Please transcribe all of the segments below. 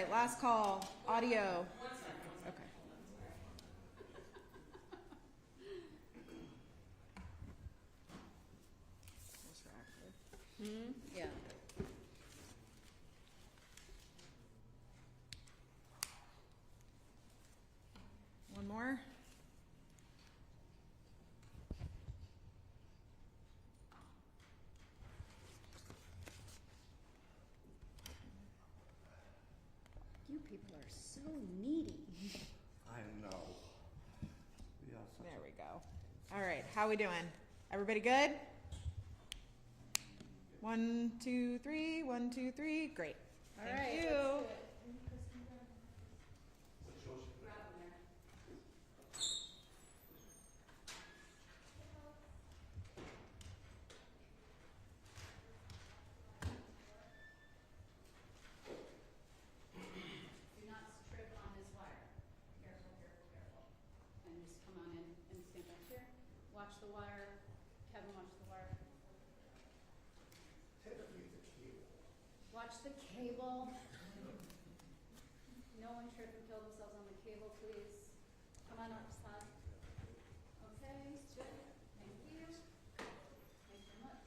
right, last call, audio. Okay. Yeah. One more. You people are so needy. I know. We are such There a- we go. All right, how we doing? Everybody good? 1, 2, 3. 1, 2, 3. Great. All Thank right, you. let's do it. Do not trip on this wire. Careful, careful, careful. And just come on in and stand back here. Watch the wire. Kevin, watch the wire. Watch the cable. No one trip and kill themselves on the cable, please. Come on up, Todd. Okay, good. Thank you. Thanks so much.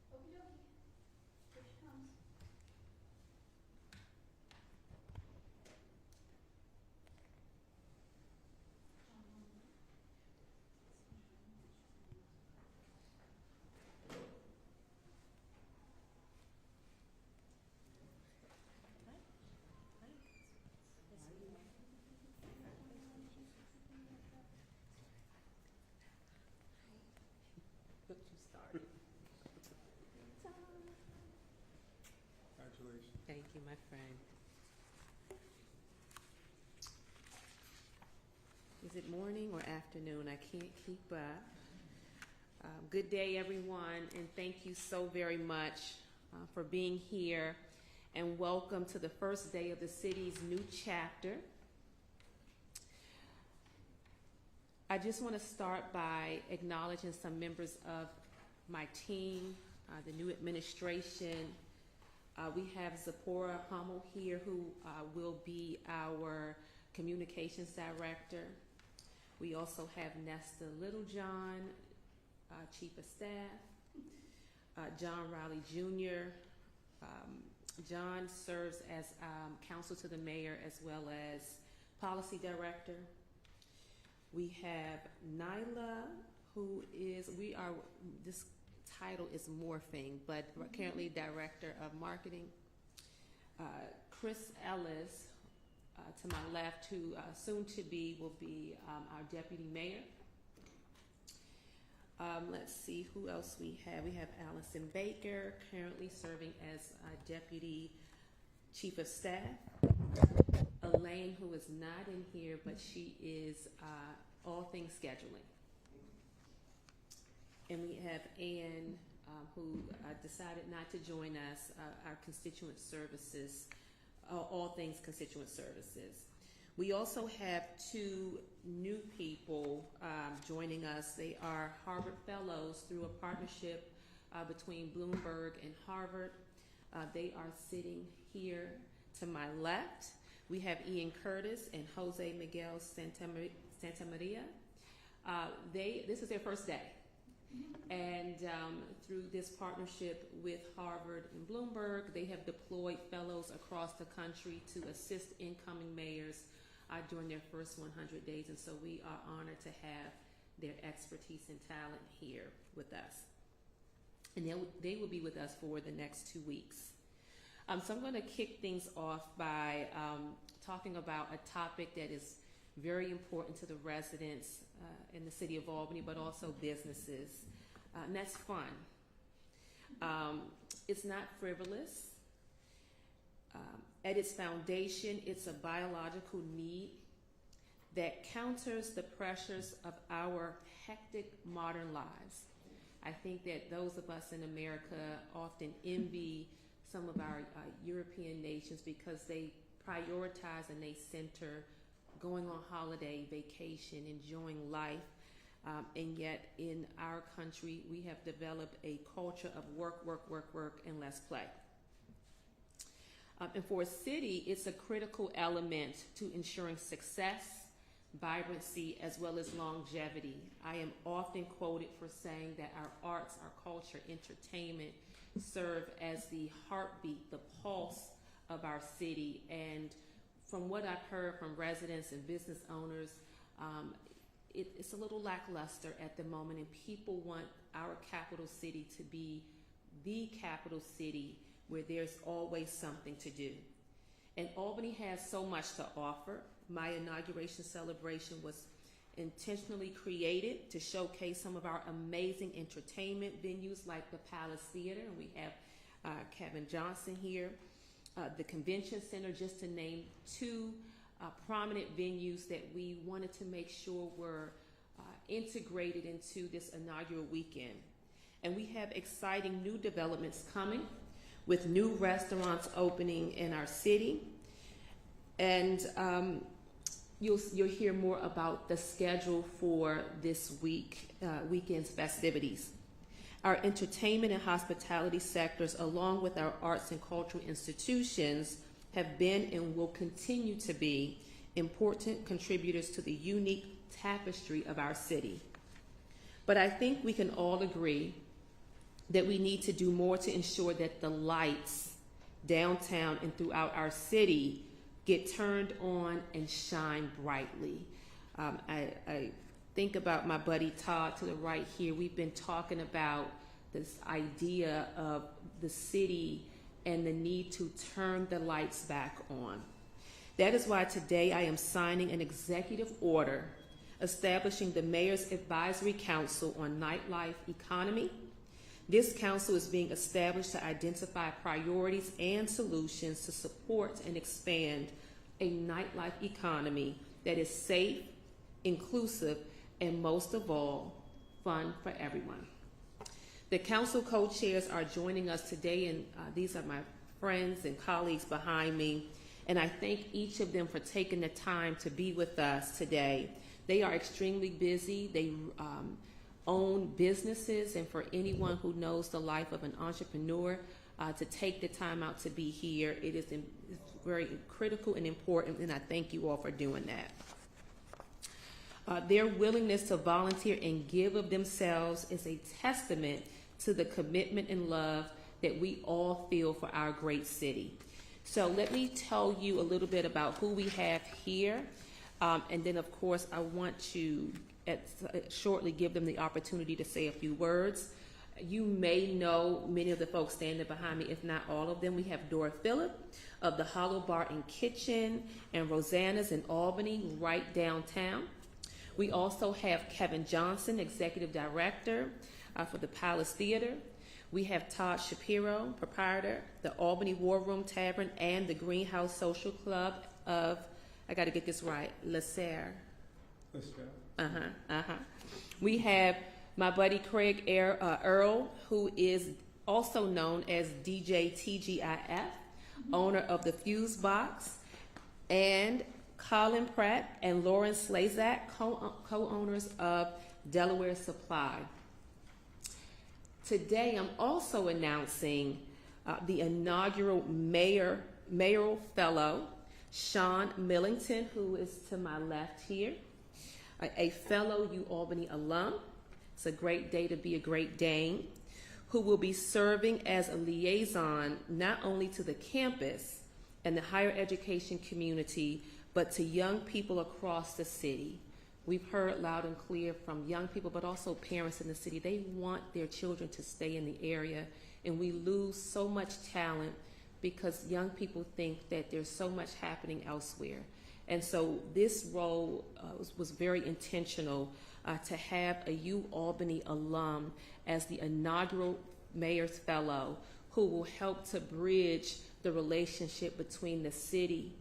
Okie dokie. Here she comes. Look, you started. Congratulations. Thank you, my friend. Is it morning or afternoon? I can't keep up. Good day, everyone, and thank you so very much for being here, and welcome to the first day of the city's new chapter. I just want to start by acknowledging some members of my team, the new administration. We have Zipporah Hummel here, who will be our communications director. We also have Nesta Littlejohn, Chief of Staff, John Riley Jr. John serves as counsel to the mayor as well as policy director. We have Nyla, who is, this title is morphing, but currently Director of Marketing. Chris Ellis, to my left, who soon to be will be our Deputy Mayor. Let's see who else we have. We have Allison Baker, currently serving as Deputy Chief of Staff. Elaine, who is not in here, but she is all things scheduling. And we have Ann, who decided not to join us, our constituent services, all things constituent services. We also have two new people joining us. They are Harvard Fellows through a partnership between Bloomberg and Harvard. They are sitting here to my left. We have Ian Curtis and Jose Miguel Santamaria. This is their first day. And through this partnership with Harvard and Bloomberg, they have deployed fellows across the country to assist incoming mayors during their first 100 days. And so we are honored to have their expertise and talent here with us. And they will be with us for the next 2 weeks. So I'm going to kick things off by talking about a topic that is very important to the residents in the city of Albany, but also businesses, and that's fun. It's not frivolous. At its foundation, it's a biological need that counters the pressures of our hectic modern lives. I think that those of us in America often envy some of our European nations because they prioritize and they center going on holiday, vacation, enjoying life. And yet in our country, we have developed a culture of work, work, work, work, and less play. And for a city, it's a critical element to ensuring success, vibrancy, as well as longevity. I am often quoted for saying that our arts, our culture, entertainment serve as the heartbeat, the pulse of our city. And from what I've heard from residents and business owners, it's a little lackluster at the moment, and people want our capital city to be the capital city where there's always something to do. And Albany has so much to offer. My inauguration celebration was intentionally created to showcase some of our amazing entertainment venues like the Palace Theater, and we have Kevin Johnson here, the Convention Center, just to name two prominent venues that we wanted to make sure were integrated into this inaugural weekend. And we have exciting new developments coming with new restaurants opening in our city. And you'll hear more about the schedule for this weekend's festivities. Our entertainment and hospitality sectors, along with our arts and cultural institutions, have been and will continue to be important contributors to the unique tapestry of our city. But I think we can all agree that we need to do more to ensure that the lights downtown and throughout our city get turned on and shine brightly. I think about my buddy Todd to the right here. We've been talking about this idea of the city and the need to turn the lights back on. That is why today I am signing an executive order establishing the Mayor's Advisory Council on Nightlife Economy. This council is being established to identify priorities and solutions to support and expand a nightlife economy that is safe, inclusive, and most of all, fun for everyone. The council co-chairs are joining us today, and these are my friends and colleagues behind me, and I thank each of them for taking the time to be with us today. They are extremely busy. They own businesses, and for anyone who knows the life of an entrepreneur, to take the time out to be here, it is very critical and important, and I thank you all for doing that. Their willingness to volunteer and give of themselves is a testament to the commitment and love that we all feel for our great city. So let me tell you a little bit about who we have here, and then of course I want to shortly give them the opportunity to say a few words. You may know many of the folks standing behind me, if not all of them. We have Dora Phillip of the Hollow Bar and Kitchen and Rosanna's in Albany, right downtown. We also have Kevin Johnson, Executive Director for the Palace Theater. We have Todd Shapiro, proprietor, the Albany War Room Tavern and the Greenhouse Social Club of, I got to get this right, La Serre. We have my buddy Craig Earl, who is also known as DJ TGIF, owner of the Fuse Box, and Colin Pratt and Lauren Slazak, co-owners of Delaware Supply. Today, I'm also announcing the inaugural mayoral fellow, Sean Millington, who is to my left here, a fellow UAlbany alum. It's a great day to be a Great Dane, who will be serving as a liaison not only to the campus and the higher education community, but to young people across the city. We've heard loud and clear from young people, but also parents in the city. They want their children to stay in the area, and we lose so much talent because young people think that there's so much happening elsewhere. And so this role was very intentional to have a UAlbany alum as the inaugural Mayor's Fellow, who will help to bridge the relationship between the city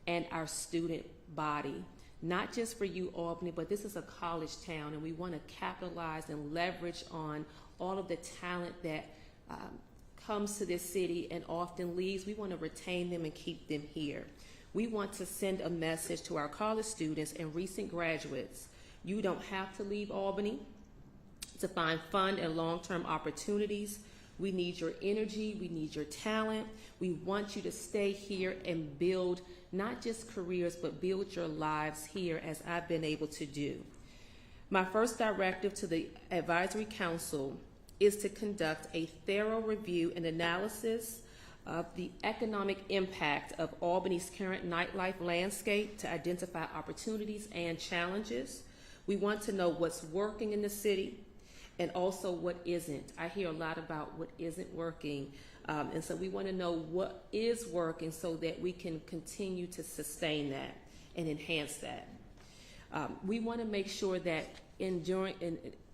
and our student body. Not just for UAlbany, but this is a college town, and we want to capitalize and leverage on all of the talent that comes to this city and often leaves. We want to retain them and keep them here. We want to send a message to our college students and recent graduates. You don't have to leave Albany to find fun and long-term opportunities. We need your energy, we need your talent. We want you to stay here and build not just careers, but build your lives here, as I've been able to do. My first directive to the Advisory Council is to conduct a thorough review and analysis of the economic impact of Albany's current nightlife landscape to identify opportunities and challenges. We want to know what's working in the city and also what isn't. I hear a lot about what isn't working, and so we want to know what is working so that we can continue to sustain that and enhance that. We want to make sure that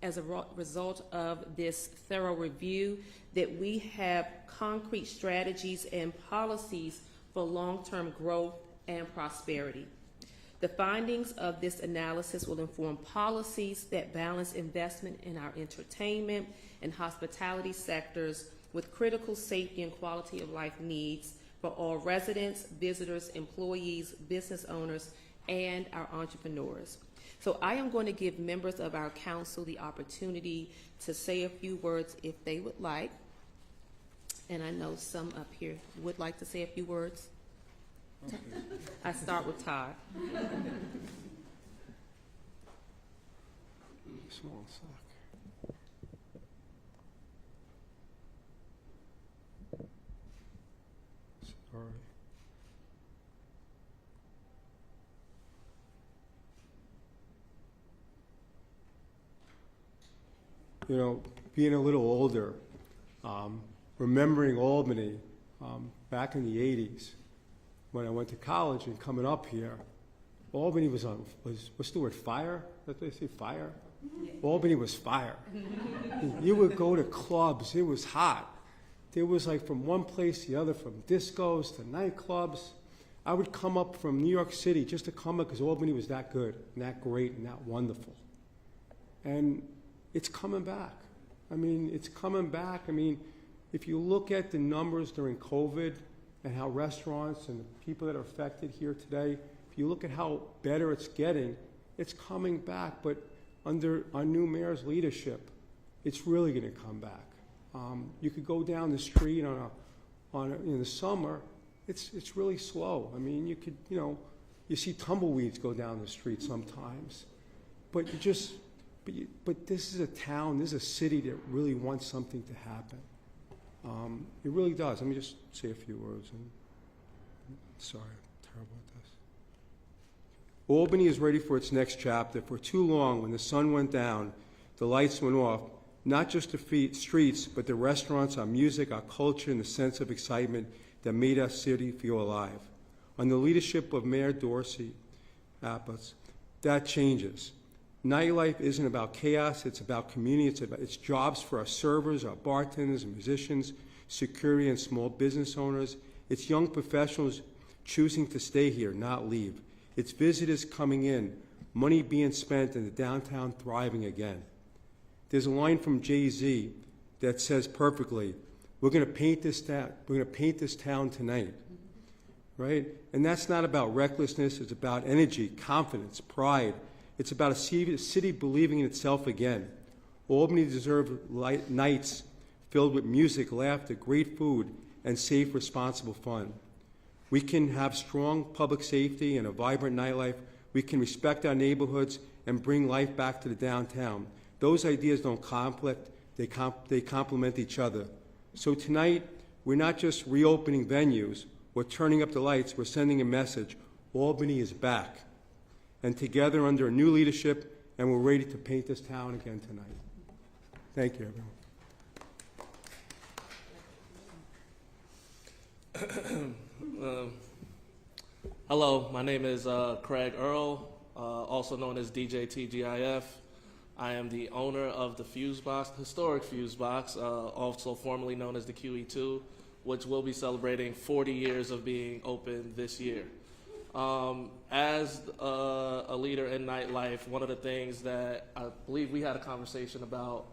as a result of this thorough review, that we have concrete strategies and policies for long-term growth and prosperity. The findings of this analysis will inform policies that balance investment in our entertainment and hospitality sectors with critical safety and quality of life needs for all residents, visitors, employees, business owners, and our entrepreneurs. So I am going to give members of our council the opportunity to say a few words if they would like. And I know some up here would like to say a few words. Okay. I start with Todd. Small sock. Sorry. You know, being a little older, remembering Albany back in the 80s, when I went to college and coming up here, Albany was what's the word, fire? Did they say fire? Yeah. Albany was fire. You would go to clubs, it was hot. There was like from one place to the other, from discos to nightclubs. I would come up from New York City just to come up because Albany was that good and that great and that wonderful. And it's coming back. I mean, it's coming back. I mean, if you look at the numbers during COVID and how restaurants and the people that are affected here today, if you look at how better it's getting, it's coming back. But under our new mayor's leadership, it's really going to come back. You could go down the street in the summer, it's really slow. I mean, you see tumbleweeds go down the street sometimes, but but this is a town, this is a city that really wants something to happen. It really does. Let me just say a few words. Sorry, I'm terrible at this. Albany is ready for its next chapter. For too long, when the sun went down, the lights went off, not just the streets, but the restaurants, our music, our culture, and the sense of excitement that made our city feel alive. Under the leadership of Mayor Dorcey Applyrs, that changes. Nightlife isn't about chaos, it's about community, it's jobs for our servers, our bartenders and musicians, security and small business owners. It's young professionals choosing to stay here, not leave. It's visitors coming in, money being spent, and the downtown thriving again. There's a line from Jay-Z that says perfectly, we're going to paint this town tonight, right? And that's not about recklessness, it's about energy, confidence, pride. It's about a city believing in itself again. Albany deserves nights filled with music, laughter, great food, and safe, responsible fun. We can have strong public safety and a vibrant nightlife. We can respect our neighborhoods and bring life back to the downtown. Those ideas don't conflict, they complement each other. So tonight, we're not just reopening venues or turning up the lights, we're sending a message. Albany is back. And together under a new leadership, and we're ready to paint this town again tonight. Thank you, everyone. Hello, my name is Craig Earl, also known as DJ TGIF. I am the owner of the Fuse Box, historic Fuse Box, also formerly known as the QE2, which will be celebrating 40 years of being open this year. As a leader in nightlife, one of the things that I believe we had a conversation about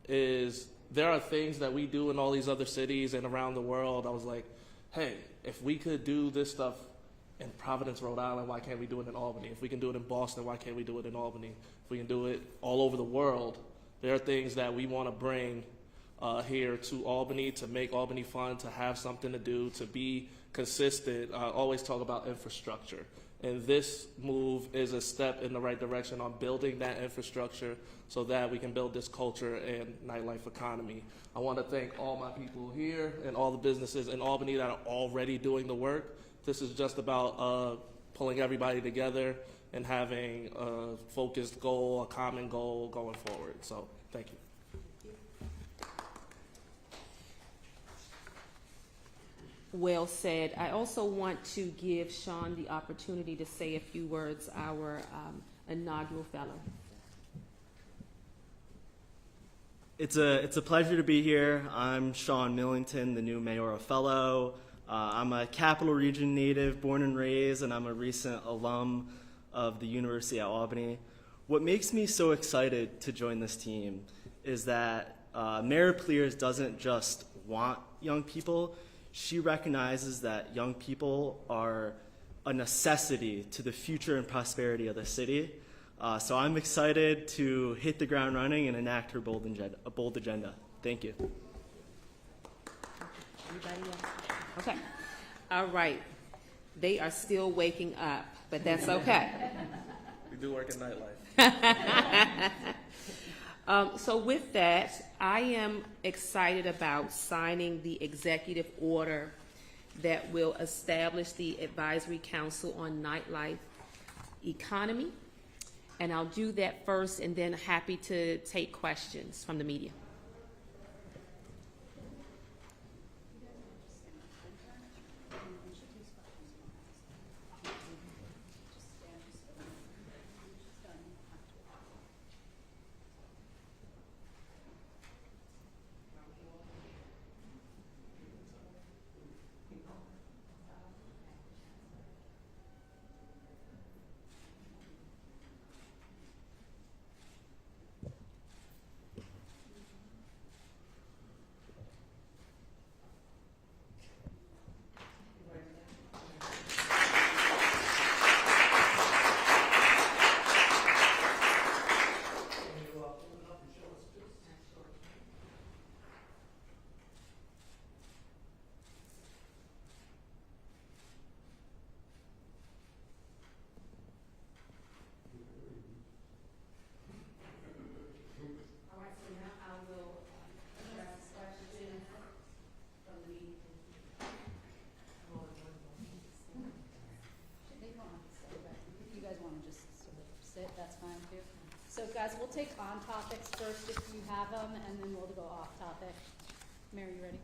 is there are things that we do in all these other cities and around the world. I was like, hey, if we could do this stuff in Providence, Rhode Island, why can't we do it in Albany? If we can do it in Boston, why can't we do it in Albany? If we can do it all over the world, there are things that we want to bring here to Albany, to make Albany fun, to have something to do, to be consistent. I always talk about infrastructure. And this move is a step in the right direction on building that infrastructure so that we can build this culture and nightlife economy. I want to thank all my people here and all the businesses in Albany that are already doing the work. This is just about pulling everybody together and having a focused goal, a common goal going forward. So thank you. Well said. I also want to give Sean the opportunity to say a few words, our inaugural fellow. It's a pleasure to be here. I'm Sean Millington, the new mayoral fellow. I'm a Capital Region native, born and raised, and I'm a recent alum of the University at Albany. What makes me so excited to join this team is that Mayor Applyrs doesn't just want young people. She recognizes that young people are a necessity to the future and prosperity of the city. So I'm excited to hit the ground running and enact her bold agenda. Thank you. Anybody else? Okay. All right. They are still waking up, but that's okay. We do work in nightlife. So with that, I am excited about signing the executive order that will establish the Advisory Council on Nightlife Economy. And I'll do that first, and then happy to take questions from the media. That's fine too. So guys, we'll take on topics first if you have them, and then we'll go off topic. Mary, you ready?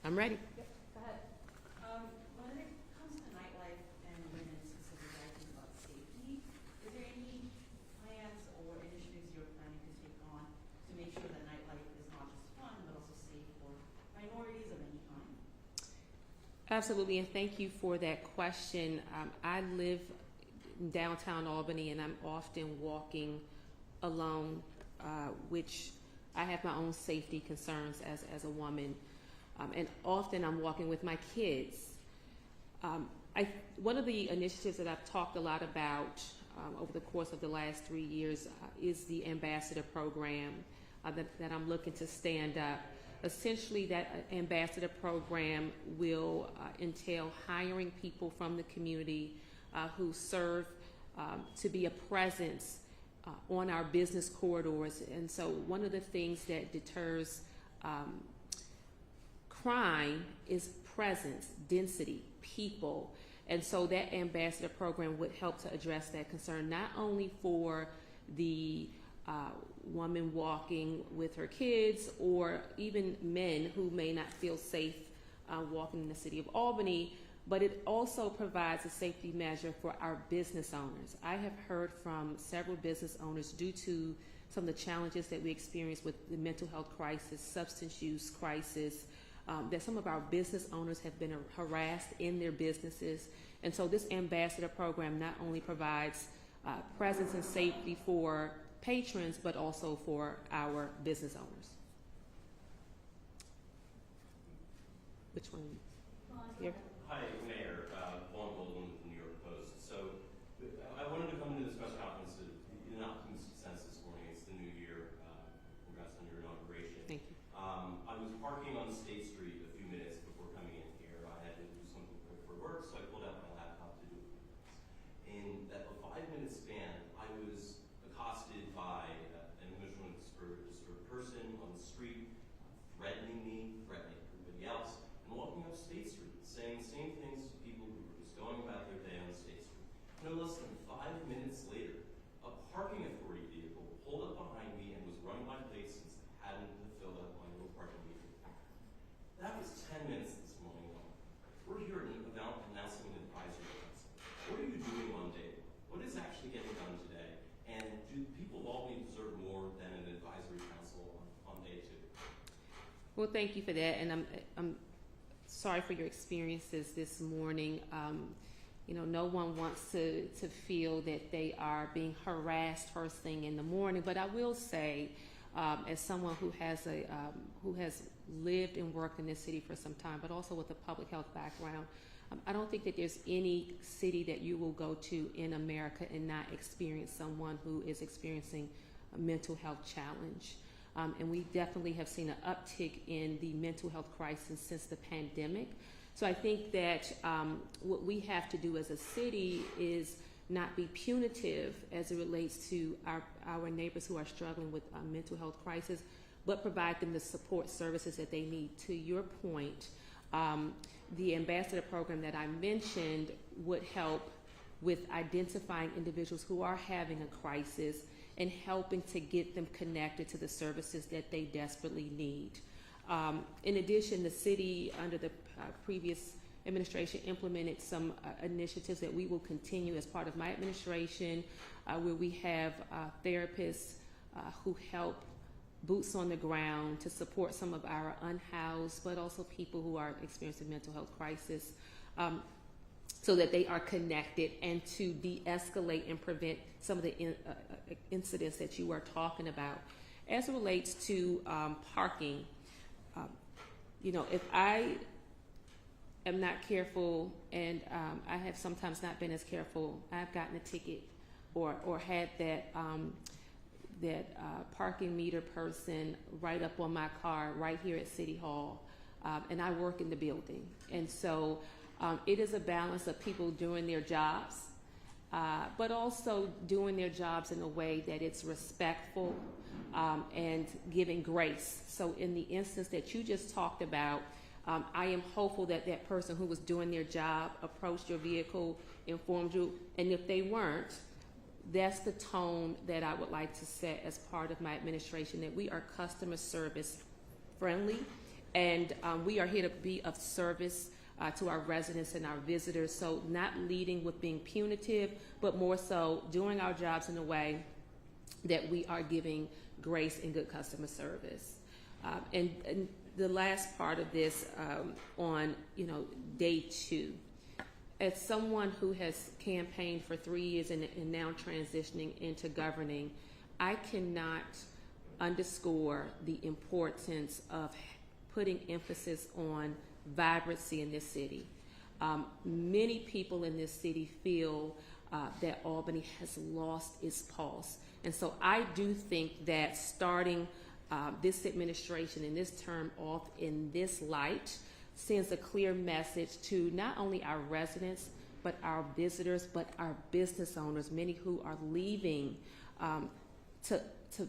I'm ready. Yep, go ahead. When it comes to nightlife and women specifically, I think about safety. Is there any plans or initiatives you're planning to take on to make sure that nightlife is not just fun, but also safe for minorities of any kind? Absolutely, and thank you for that question. I live in downtown Albany, and I'm often walking alone, which I have my own safety concerns as a woman. And often I'm walking with my kids. One of the initiatives that I've talked a lot about over the course of the last 3 years is the ambassador program that I'm looking to stand up. Essentially, that ambassador program will entail hiring people from the community who serve to be a presence on our business corridors. And so one of the things that deters crime is presence, density, people. And so that ambassador program would help to address that concern, not only for the woman walking with her kids, or even men who may not feel safe walking in the city of Albany, but it also provides a safety measure for our business owners. I have heard from several business owners, due to some of the challenges that we experience with the mental health crisis, substance use crisis, that some of our business owners have been harassed in their businesses. And so this ambassador program not only provides presence and safety for patrons, but also for our business owners. Which one? Here. Hi, Mayor. Vaughn Goldwyn with the New York Post. So I wanted to come into this press conference in an optimistic sense this morning. It's the new year. Congrats on your inauguration. Thank you. I was parking on State Street a few minutes before coming in here. I had to do something quick for work, so I pulled out my laptop to do it. In that 5-minute span, I was accosted by an emotionally disturbed person on the street, threatening me, threatening everybody else, and walking up State Street, saying the same things to people who were just going about their day on State Street. No less than 5 minutes later, a parking authority vehicle pulled up behind me and was running my plates since it hadn't filled up my little parking meter. That was 10 minutes this morning long. We're here announcing an advisory council. What are you doing on day one? What is actually getting done today? And do people of Albany deserve more than an advisory council on day two? Well, thank you for that, and I'm sorry for your experiences this morning. You know, no one wants to feel that they are being harassed first thing in the morning. But I will say, as someone who has lived and worked in this city for some time, but also with a public health background, I don't think that there's any city that you will go to in America and not experience someone who is experiencing a mental health challenge. And we definitely have seen an uptick in the mental health crisis since the pandemic. So I think that what we have to do as a city is not be punitive as it relates to our neighbors who are struggling with a mental health crisis, but provide them the support services that they need. To your point, the ambassador program that I mentioned would help with identifying individuals who are having a crisis and helping to get them connected to the services that they desperately need. In addition, the city, under the previous administration, implemented some initiatives that we will continue as part of my administration, where we have therapists who help boots on the ground to support some of our unhoused, but also people who are experiencing mental health crisis, so that they are connected and to de-escalate and prevent some of the incidents that you are talking about. As it relates to parking, you know, if I am not careful, and I have sometimes not been as careful, I've gotten a ticket or had that parking meter person right up on my car right here at City Hall, and I work in the building. And so it is a balance of people doing their jobs, but also doing their jobs in a way that it's respectful and giving grace. So in the instance that you just talked about, I am hopeful that that person who was doing their job approached your vehicle, informed you, and if they weren't, that's the tone that I would like to set as part of my administration, that we are customer service friendly, and we are here to be of service to our residents and our visitors. So not leading with being punitive, but more so doing our jobs in a way that we are giving grace and good customer service. And the last part of this, on day two, as someone who has campaigned for 3 years and now transitioning into governing, I cannot underscore the importance of putting emphasis on vibrancy in this city. Many people in this city feel that Albany has lost its pulse. And so I do think that starting this administration and this term off in this light sends a clear message to not only our residents, but our visitors, but our business owners, many who are leaving, to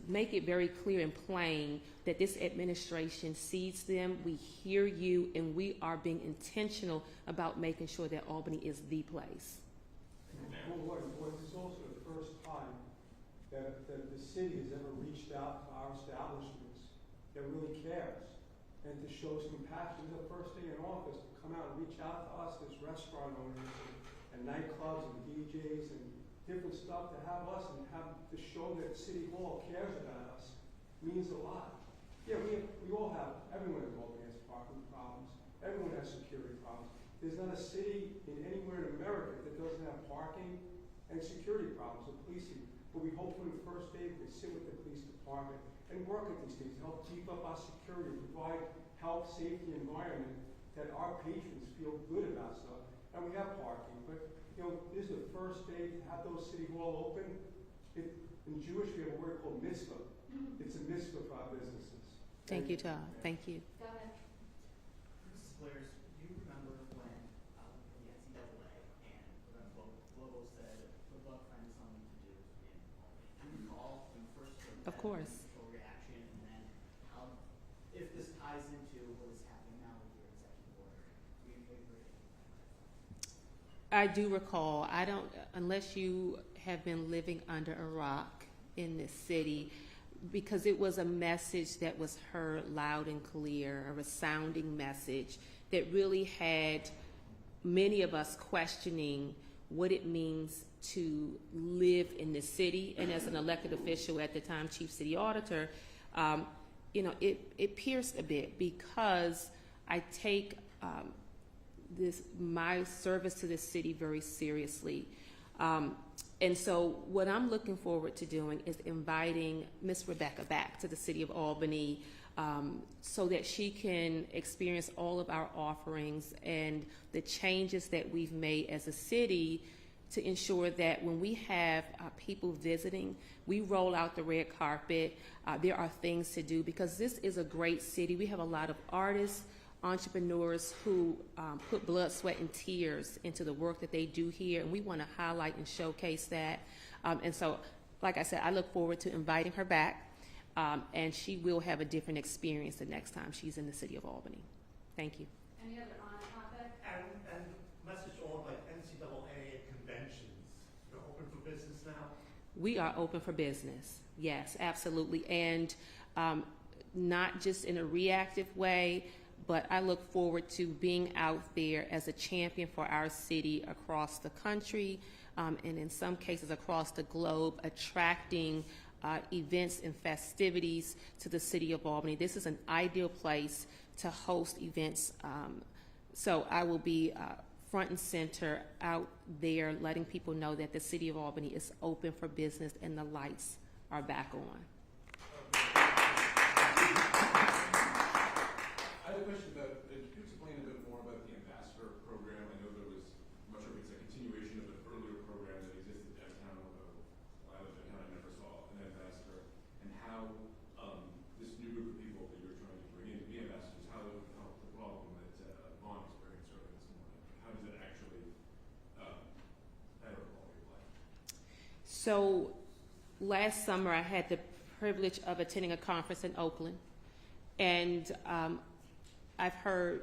make it very clear and plain that this administration sees them, we hear you, and we are being intentional about making sure that Albany is the place. Well, it's also the first time that the city has ever reached out to our establishments that really cares and to show us compassion. This is the first day in office to come out and reach out to us as restaurant owners and nightclubs and DJs and different stuff, to have us and to show that City Hall cares about us means a lot. Yeah, we all have, everyone in Albany has parking problems. Everyone has security problems. There's not a city anywhere in America that doesn't have parking and security problems with policing. But we hope from the first day we sit with the police department and work at these things, help keep up our security, provide health, safety, environment that our patrons feel good about stuff. And we have parking, but this is the first day to have those city hall open. In Jewish, we have a word called mitzvah. It's a mitzvah for our businesses. Thank you, Todd. Thank you. Go ahead. Mrs. Blair, do you remember when the NCAA and Global said, good luck finding something to do in Albany? Do you recall when you first heard Of that course. initial reaction, and then how, if this ties into what is happening now with your executive order? Do you agree? I do recall. I don't, unless you have been living under a rock in this city, because it was a message that was heard loud and clear, a resounding message that really had many of us questioning what it means to live in this city. And as an elected official at the time, Chief City Auditor, it pierced a bit, because I take my service to this city very seriously. And so what I'm looking forward to doing is inviting Miss Rebecca back to the city of Albany so that she can experience all of our offerings and the changes that we've made as a city to ensure that when we have people visiting, we roll out the red carpet. There are things to do, because this is a great city. We have a lot of artists, entrepreneurs who put blood, sweat, and tears into the work that they do here, and we want to highlight and showcase that. And so, like I said, I look forward to inviting her back, and she will have a different experience the next time she's in the city of Albany. Thank you. Any other on topic? And message to all like NCAA conventions, you're open for business now? We are open for business. Yes, absolutely. And not just in a reactive way, but I look forward to being out there as a champion for our city across the country, and in some cases across the globe, attracting events and festivities to the city of Albany. This is an ideal place to host events. So I will be front and center out there letting people know that the city of Albany is open for business and the lights are back on. I have a question about, could you explain a bit more about the ambassador program? I know there was, I'm not sure if it's a continuation of an earlier program that existed downtown, although when I lived downtown I never saw an ambassador, and how this new group of people that you're trying to bring in to be ambassadors, how it would help the problem that Vaughn experienced earlier this morning. How does it actually better quality of life? So last summer I had the privilege of attending a conference in Oakland, and I've heard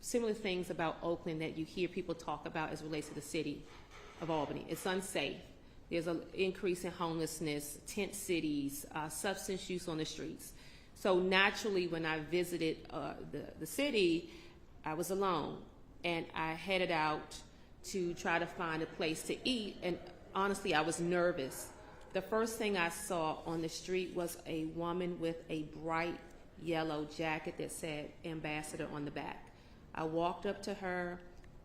similar things about Oakland that you hear people talk about as it relates to the city of Albany. It's unsafe. There's an increase in homelessness, tent cities, substance use on the streets. So naturally, when I visited the city, I was alone, and I headed out to try to find a place to eat, and honestly, I was nervous. The first thing I saw on the street was a woman with a bright yellow jacket that said ambassador on the back. I walked up to her,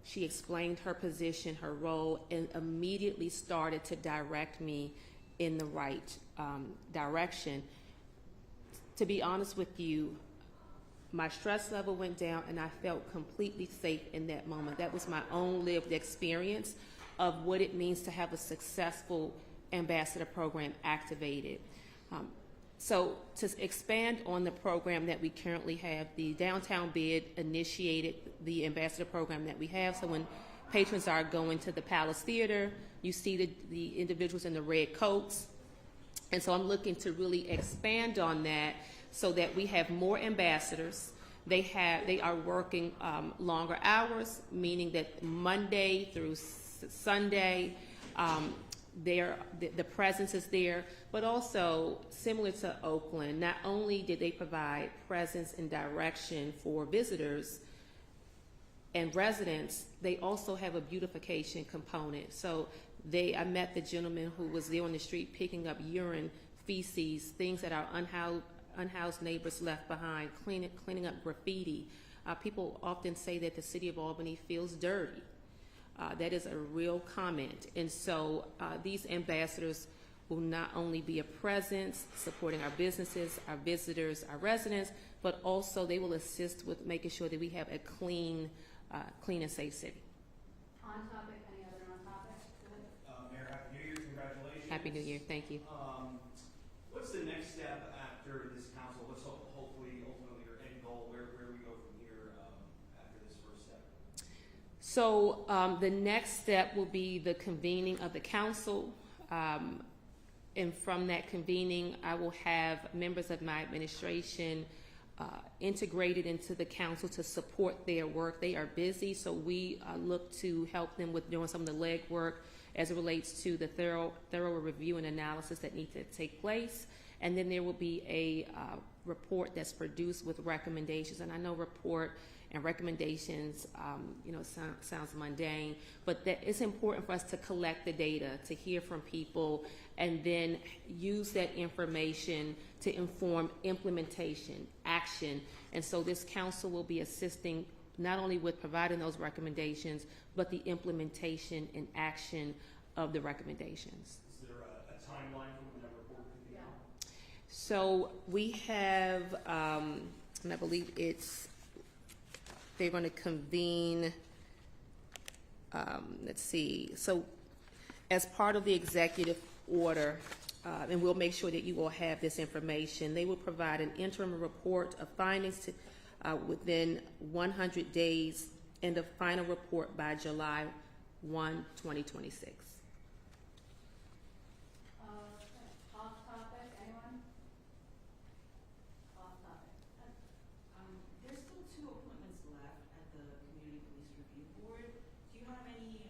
she explained her position, her role, and immediately started to direct me in the right direction. To be honest with you, my stress level went down and I felt completely safe in that moment. That was my own lived experience of what it means to have a successful ambassador program activated. So to expand on the program that we currently have, the Downtown Bid initiated the ambassador program that we have. So when patrons are going to the Palace Theater, you see the individuals in the red coats. And so I'm looking to really expand on that so that we have more ambassadors. They are working longer hours, meaning that Monday through Sunday, the presence is there, but also similar to Oakland, not only did they provide presence and direction for visitors and residents, they also have a beautification component. So I met the gentleman who was there on the street picking up urine, feces, things that our unhoused neighbors left behind, cleaning up graffiti. People often say that the city of Albany feels dirty. That is a real comment. And so these ambassadors will not only be a presence supporting our businesses, our visitors, our residents, but also they will assist with making sure that we have a clean and safe city. On topic, any other on topic? Good. Mayor, Happy New Year, congratulations. Happy New Year. Thank you. What's the next step after this council? What's hopefully ultimately your end goal? Where we go from here after this first step? So the next step will be the convening of the council. And from that convening, I will have members of my administration integrated into the council to support their work. They are busy, so we look to help them with doing some of the legwork as it relates to the thorough review and analysis that needs to take place. And then there will be a report that's produced with recommendations. And I know report and recommendations, sounds mundane, but that it's important for us to collect the data, to hear from people, and then use that information to inform implementation, action. And so this council will be assisting not only with providing those recommendations, but the implementation and action of the recommendations. Is there a timeline for when that report could be out? So we have, and I believe they're going to convene, let's see, so as part of the executive order, and we'll make sure that you will have this information, they will provide an interim report of findings within 100 days and a final report by July 1, 2026. Off topic, anyone? Off topic. There's still 2 appointments left at the Community Police Review Board. Do you have any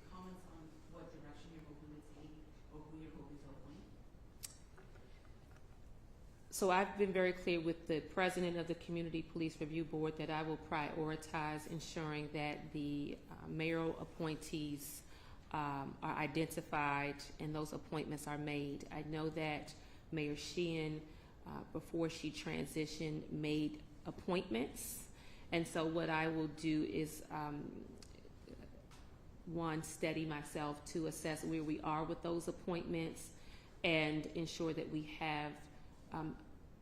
comments on what direction you're hoping to take or who you're hoping to appoint? So I've been very clear with the president of the Community Police Review Board that I will prioritize ensuring that the mayoral appointees are identified and those appointments are made. I know that Mayor Sheehan, before she transitioned, made appointments. And so what I will do is, steady myself to assess where we are with those appointments and ensure that we have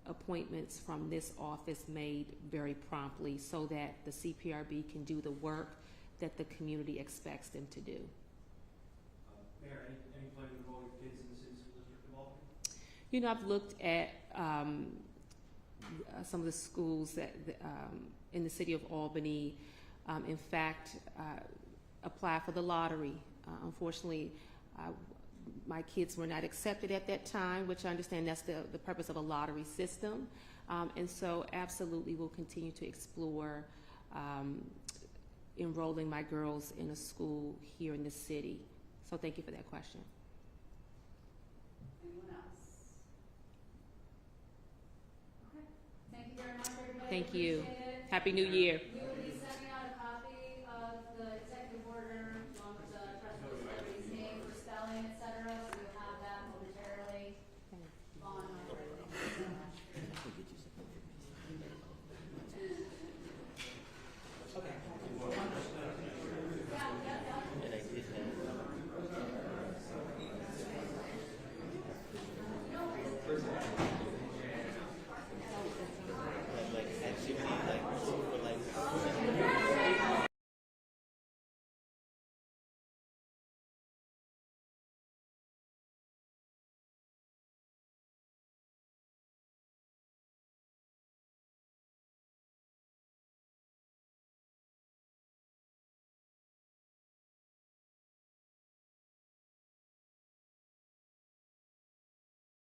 appointments from this office made very promptly so that the CPRB can do the work that the community expects them to do. Mayor, any plan to involve your kids in the city school district involvement? You know, I've looked at some of the schools that in the city of Albany, in fact, apply for the lottery. Unfortunately, my kids were not accepted at that time, which I understand that's the purpose of a lottery system. And so absolutely we'll continue to explore enrolling my girls in a school here in the city. So thank you for that question. Anyone else? Okay. Thank you very much, everybody. Thank you. Appreciate it. Happy New Year. You